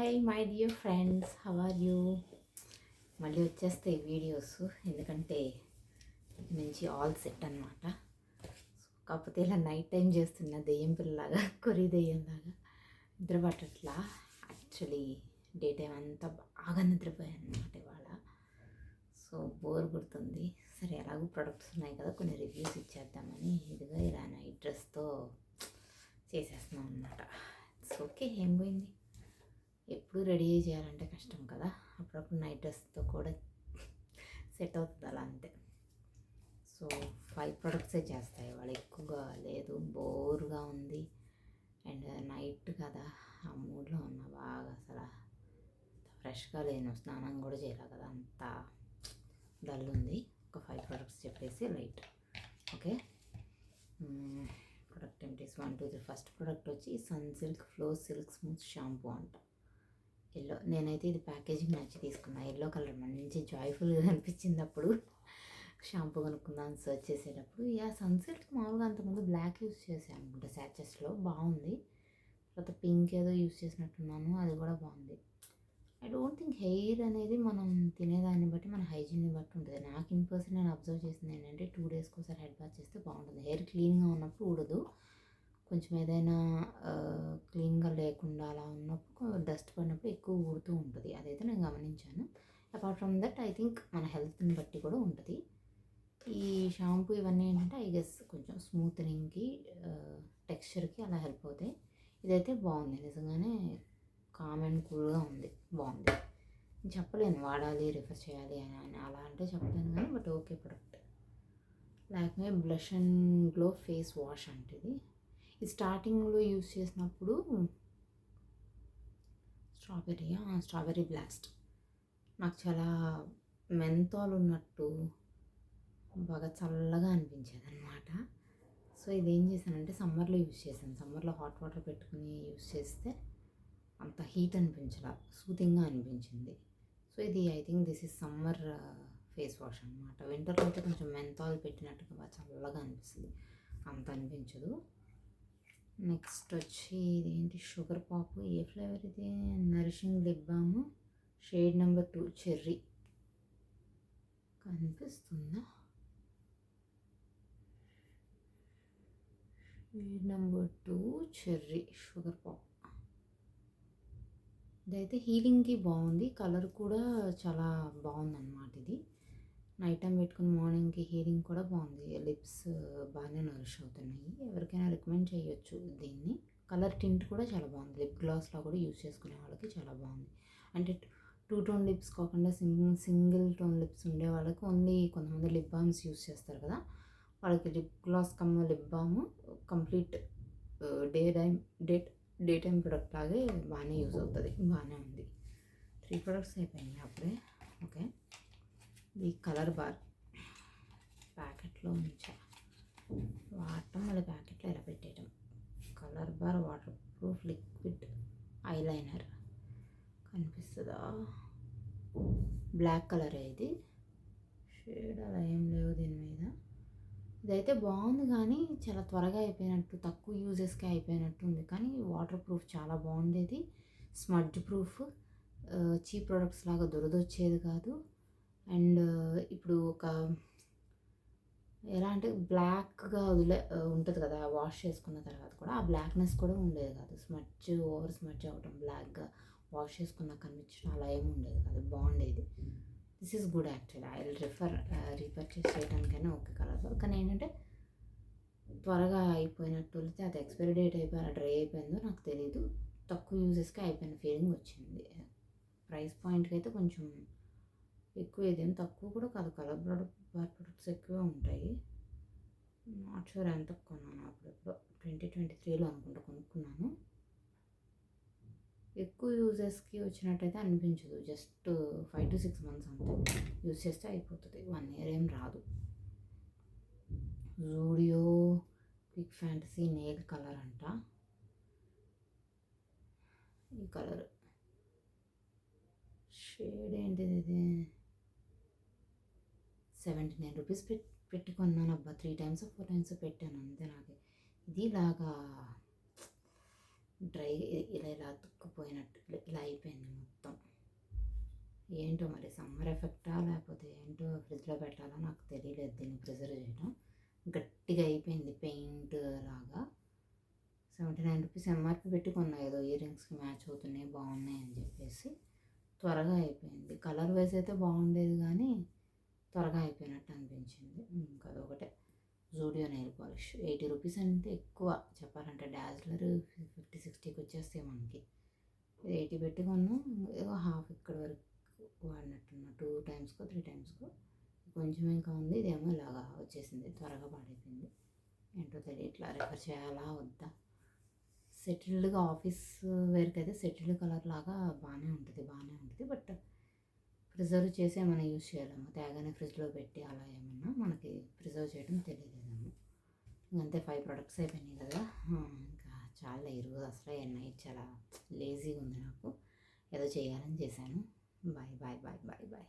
Hi my dear friends, how are you? మళ్ళీ వచ్చేస్తాయి videos, ఎందుకంటే ఇది నుంచి ఆల్ సెట్ అనమాట. కాకపోతే ఇలా నైట్ టైం చేస్తున్న దెయ్యం పిల్లలాగా, కొరి దెయ్యంలాగా నిద్ర పట్టట్లా. యాక్చువల్లీ డే టైం అంతా బాగా నిద్రపోయాను అనమాట ఇవాళ. సో బోర్ కొడుతుంది. సరే ఎలాగో ప్రొడక్ట్స్ ఉన్నాయి కదా, కొన్ని రివ్యూస్ ఇచ్చేద్దామని ఇదిగా ఇలా నైట్ డ్రెస్తో చేసేస్తున్నాం అనమాట. ఇట్స్ ఓకే, ఏం పోయింది. ఎప్పుడు రెడీ చేయాలంటే కష్టం కదా, అప్పుడప్పుడు నైట్ డ్రెస్తో కూడా సెట్ అవుతుంది అలా అంతే. సో 5 ప్రొడక్ట్సే చేస్తాయి వాళ్ళు, ఎక్కువగా లేదు, బోర్గా ఉంది. అండ్ నైట్ కదా, ఆ మూడ్లో ఉన్న బాగా అసలు ఫ్రెష్గా లేను, స్నానం కూడా చేయాలి కదా, అంత డల్ ఉంది. ఒక 5 ప్రొడక్ట్స్ చెప్పేసి లైట్ ఓకే. ప్రొడక్ట్ ఏంటి? 1 2 3. ఫస్ట్ ప్రొడక్ట్ వచ్చి Sunsilk flow silk smooth shampoo అంట. ఎల్లో, నేనైతే ఇది ప్యాకేజింగ్ నచ్చి తీసుకున్నా. ఎల్లో కలర్ మంచి జాయ్ఫుల్గా అనిపించింది అప్పుడు షాంపూ కొనుక్కుందాం సర్చ్ చేసేటప్పుడు. సన్ సిల్క్ మామూలుగా అంతకుముందు బ్లాక్ యూస్ చేసాను అనుకుంటా, శాచెస్లో బాగుంది. తర్వాత పింక్ ఏదో యూస్ చేసినట్టున్నాను, అది కూడా బాగుంది. ఐ డోంట్ థింక్ హెయిర్ అనేది మనం తినేదాన్ని బట్టి, మన హైజీన్ని బట్టి ఉంటుంది. నాకు ఇన్ పర్సన్ నేను అబ్జర్వ్ చేసింది ఏంటంటే 2 డేస్కి ఒకసారి హెడ్ బాత్ చేస్తే బాగుంటుంది. హెయిర్ క్లీన్గా ఉన్నప్పుడు ఊడదు, కొంచెం ఏదైనా క్లీన్గా లేకుండా అలా ఉన్నప్పుడు, డస్ట్ పడినప్పుడు ఎక్కువ ఊడుతూ ఉంటుంది. అదైతే నేను గమనించాను. Apart from that I think మన హెల్త్ని బట్టి కూడా ఉంటుంది. ఈ షాంపూ ఇవన్నీ ఏంటంటే ఐ గెస్ కొంచెం స్మూత్నింగ్కి, టెక్స్చర్కి అలా హెల్ప్ అవుతాయి. ఇదైతే బాగుంది నిజంగానే, కామ్ అండ్ కూల్గా ఉంది, బాగుంది. నేను చెప్పలేను వాడాలి రిఫర్ చేయాలి అని అలా అంటే చెప్పలేను కానీ, but okay product. Lakme blush and glow face wash అంటే ఇది స్టార్టింగ్లో యూస్ చేసినప్పుడు స్ట్రాబెర్రీ బ్లాస్ట్ నాకు చాలా మెంతాల్ ఉన్నట్టు బాగా చల్లగా అనిపించేది అనమాట. సో ఇదేం చేశానంటే సమ్మర్లో యూస్ చేశాను. సమ్మర్లో హాట్ వాటర్ పెట్టుకుని యూస్ చేస్తే అంత హీట్ అనిపించలా, సూతింగ్గా అనిపించింది. సో ఇది I think this is summer face wash అనమాట. వింటర్లో అయితే కొంచెం మెంతాల్ పెట్టినట్టుగా బాగా చల్లగా అనిపిస్తుంది, అంత అనిపించదు. నెక్స్ట్ వచ్చి ఇదేంటి, షుగర్ పాప్. ఏ ఫ్లేవర్ ఇది? Nourishing lip balm, shade number 2 cherry. కనిపిస్తుందా? Shade number 2 cherry sugar pop. ఇదైతే హీలింగ్కి బాగుంది, కలర్ కూడా చాలా బాగుందన్నమాట. ఇది నైట్ టైం పెట్టుకుని మార్నింగ్కి హీలింగ్ కూడా బాగుంది. లిప్స్ బాగానే నరిష్ అవుతున్నాయి. ఎవరికైనా రికమెండ్ చేయొచ్చు దీన్ని. కలర్ టింట్ కూడా చాలా బాగుంది, లిప్ గ్లాస్లో కూడా యూస్ చేసుకునే వాళ్ళకి చాలా బాగుంది. అంటే 2 టోన్ లిప్స్ కాకుండా సింగిల్ టోన్ లిప్స్ ఉండే వాళ్ళకి, ఓన్లీ కొంతమంది లిప్ బామ్స్ యూస్ చేస్తారు కదా, వాళ్ళకి లిప్ గ్లాస్ కమ్మ lip balm complete day time product లాగే బాగానే యూజ్ అవుతుంది, బాగానే ఉంది. 3 ప్రొడక్ట్స్ అయిపోయినాయి అప్పుడే ఓకే. ఈ కలర్ బార్ ప్యాకెట్లో ఉంచా, వాడటం మళ్ళీ ప్యాకెట్లో ఇలా పెట్టేయటం. Colour bar waterproof liquid eyeliner. కనిపిస్తుందా? బ్లాక్ కలర్ ఇది, షేడ్ అలా ఏం లేవు దీని మీద. ఇదైతే బాగుంది కానీ చాలా త్వరగా అయిపోయినట్టు, తక్కువ యూజెస్కే అయిపోయినట్టు ఉంది. కానీ వాటర్ ప్రూఫ్ చాలా బాగుండేది, స్మడ్జ్ ప్రూఫ్, చీప్ ప్రొడక్ట్స్ లాగా దురదొచ్చేది కాదు. అండ్ ఇప్పుడు ఒక ఎలా అంటే బ్లాక్గా ఉంటుంది కదా వాష్ చేసుకున్న తర్వాత కూడా, ఆ బ్లాక్నెస్ కూడా ఉండేది కాదు. ఓవర్ స్మడ్జ్ అవ్వటం, బ్లాక్గా వాష్ చేసుకున్న కనిపించడం అలా ఏమి ఉండేది కాదు, బాగుండేది. This is good actually. I will repurchase చేయడానికైనా ఓకే కలర్. కానీ ఏంటంటే త్వరగా అయిపోయినట్టు, అయితే అది ఎక్స్పైరీ డేట్ అయిపోయి డ్రై అయిపోయిందో నాకు తెలీదు, తక్కువ యూజెస్కి అయిపోయిన ఫీలింగ్ వచ్చింది. ప్రైస్ పాయింట్కి అయితే కొంచెం ఎక్కువ, ఇదేం తక్కువ కూడా కాదు. కలర్ ప్రొడక్ట్స్ ఎక్కువే ఉంటాయి. నాట్ షూర్ ఎంత కొన్నాను అప్పుడెప్పుడు, 2023లో అనుకుంటా కొనుక్కున్నాను. ఎక్కువ యూజెస్కి వచ్చినట్టయితే అనిపించదు, జస్ట్ 5 to 6 months అంతే యూజ్ చేస్తే అయిపోతుంది, 1 year ఏం రాదు. Zudio quick fantasy nail colour అంట. ఈ కలర్ షేడ్ ఏంటిది? ఇది 79 రూపీస్ పెట్టుకున్నాను అబ్బా. 3 times 4 times పెట్టాను అంతే. నాకు ఇది లాగా డ్రై ఇలా ఇలా అతుక్కుపోయినట్టు ఇలా అయిపోయింది మొత్తం. ఏంటో మరి సమ్మర్ ఎఫెక్టా లేకపోతే ఏంటో ఫ్రిడ్జ్లో పెట్టాలా నాకు తెలియలేదు దీన్ని ప్రిజర్వ్ చేయడం. గట్టిగా అయిపోయింది పెయింట్ లాగా. 79 రూపీస్ ఎంఆర్పి పెట్టి కొన్నా, ఏదో ఇయర్ రింగ్స్కి మ్యాచ్ అవుతున్నాయి బాగున్నాయి అని చెప్పేసి. త్వరగా అయిపోయింది. కలర్ వైజ్ అయితే బాగుండేది కానీ త్వరగా అయిపోయినట్టు అనిపించింది. ఇంకా అదొకటే. జూడియో నెయిల్ పాలిష్ 80 రూపీస్ అంటే ఎక్కువ చెప్పాలంటే. డాజ్లర్ 50-60కి వచ్చేస్తాయి మనకి. ఇది 80 పెట్టి కొన్నాం. ఏదో హాఫ్ ఇక్కడ వరకు వాడినట్టున్నా 2 టైమ్స్కో 3 టైమ్స్కో. కొంచెం ఇంకా ఉంది. ఇదేమో ఇలాగా వచ్చేసింది, త్వరగా పాడైపోయింది. ఏంటో తెలియట్లా రిఫర్ చేయాలా వద్దా. సెటిల్డ్గా ఆఫీస్ వేర్కి అయితే సెటిల్డ్ కలర్ లాగా బాగానే ఉంటుంది. బట్ ప్రిజర్వ్ చేసి ఏమైనా యూజ్ చేయాలేమో, తేగానే ఫ్రిడ్జ్లో పెట్టి అలా ఏమన్నా మనకి ప్రిజర్వ్ చేయడం తెలియలేదేమో. ఇంకంతే 5 ప్రొడక్ట్స్ అయిపోయినాయి కదా. ఇంకా చాలా ఈరోజు అసలు నైట్ చాలా లేజీగా ఉంది నాకు. ఏదో చేయాలని చేశాను. Bye bye bye bye bye.